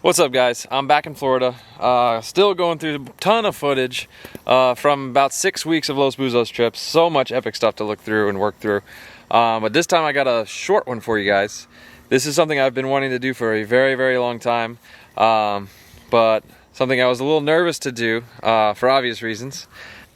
What's up, guys? I'm back in Florida, still going through a ton of footage from about 6 weeks of Los Buzos trips. So much epic stuff to look through and work through. But this time I got a short one for you guys. This is something I've been wanting to do for a very, very long time, but something I was a little nervous to do for obvious reasons.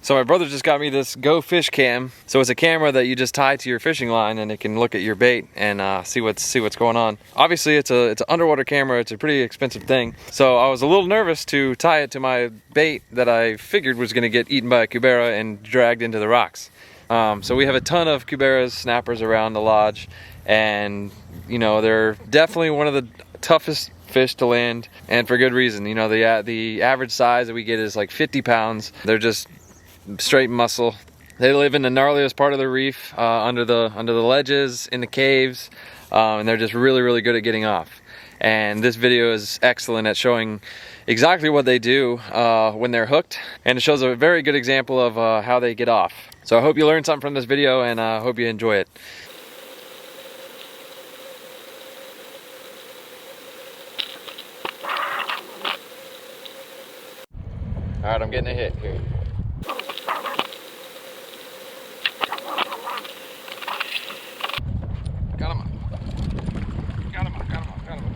So my brother just got me this Go Fish Cam. So it's a camera that you just tie to your fishing line and it can look at your bait and see what's going on. Obviously it's an underwater camera, it's a pretty expensive thing. So I was a little nervous to tie it to my bait that I figured was gonna get eaten by a Cubera and dragged into the rocks. So we have a ton of Cuberas, snappers around the lodge, and you know, they're definitely one of the toughest fish to land, and for good reason. You know, the average size that we get is like 50 pounds. They're just straight muscle. They live in the gnarliest part of the reef, under the ledges, in the caves, and they're just really, really good at getting off. And this video is excellent at showing exactly what they do when they're hooked, and it shows a very good example of how they get off. So I hope you learned something from this video, and I hope you enjoy it. All right, I'm getting a hit here. Got him up. Got him up, got him up, got him up.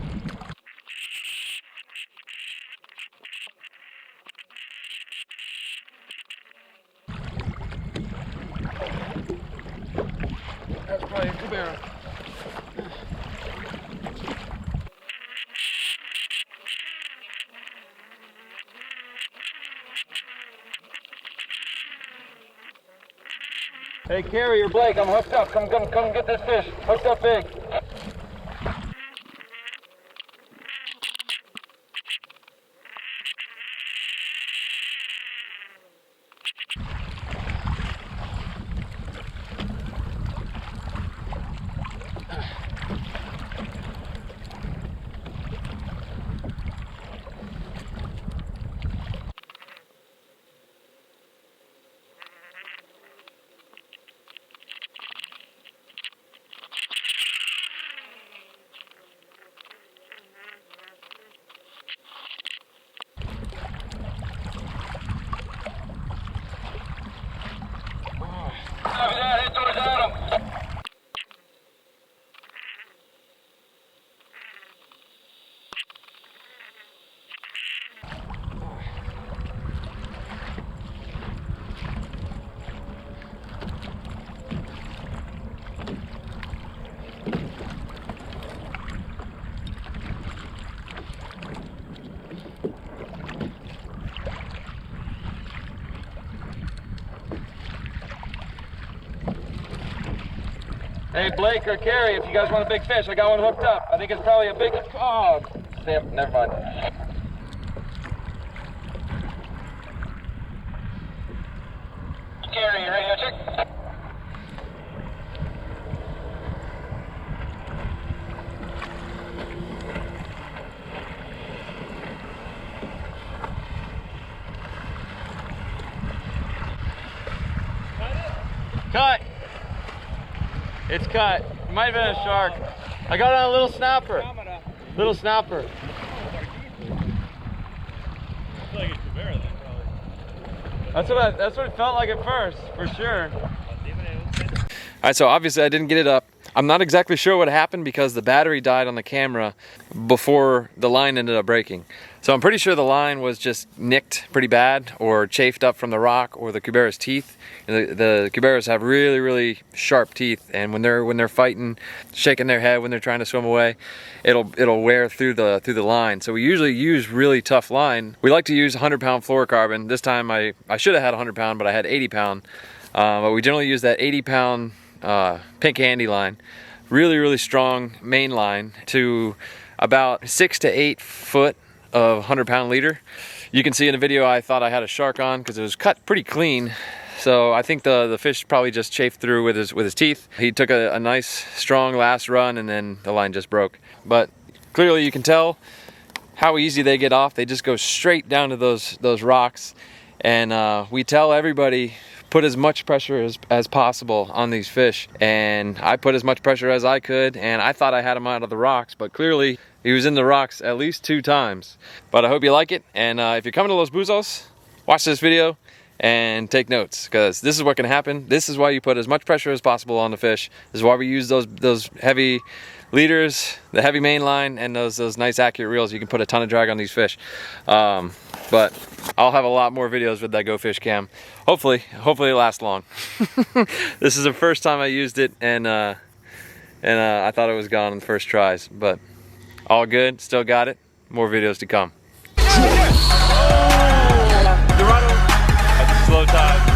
That's probably a Cubera. Hey, Carrie or Blake, I'm hooked up. Come get this fish. Hooked up big. Hey, Blake or Carrie, if you guys want a big fish, I got one hooked up. I think it's probably a big, oh, snap, never mind. Carrie, you ready to check? Cut! It's cut. It might have been a shark. I got it on a little snapper. Little snapper. That's what it felt like at first, for sure. Alright, so obviously I didn't get it up. I'm not exactly sure what happened because the battery died on the camera before the line ended up breaking. So I'm pretty sure the line was just nicked pretty bad or chafed up from the rock or the Cubera's teeth. The Cuberas have really, really sharp teeth, and when they're fighting, shaking their head when they're trying to swim away, it'll wear through the line. So we usually use really tough line. We like to use 100-pound fluorocarbon. This time I should have had 100-pound, but I had 80-pound. But we generally use that 80-pound pink handy line. Really, really strong main line to about 6 to 8 foot of 100-pound leader. You can see in the video I thought I had a shark on because it was cut pretty clean. So I think the fish probably just chafed through with his teeth. He took a nice strong last run and then the line just broke. But clearly you can tell how easy they get off. They just go straight down to those rocks And we tell everybody, put as much pressure as possible on these fish. And I put as much pressure as I could, and I thought I had him out of the rocks, but clearly he was in the rocks at least 2 times. But I hope you like it, and if you're coming to Los Buzos, watch this video and take notes, because this is what can happen. This is why you put as much pressure as possible on the fish. This is why we use those heavy leaders, the heavy main line, and those nice accurate reels. You can put a ton of drag on these fish. But I'll have a lot more videos with that Go Fish cam. Hopefully it lasts long. This is the first time I used it, and I thought it was gone on the first tries, but all good, still got it. More videos to come. Dorado at the slow tide.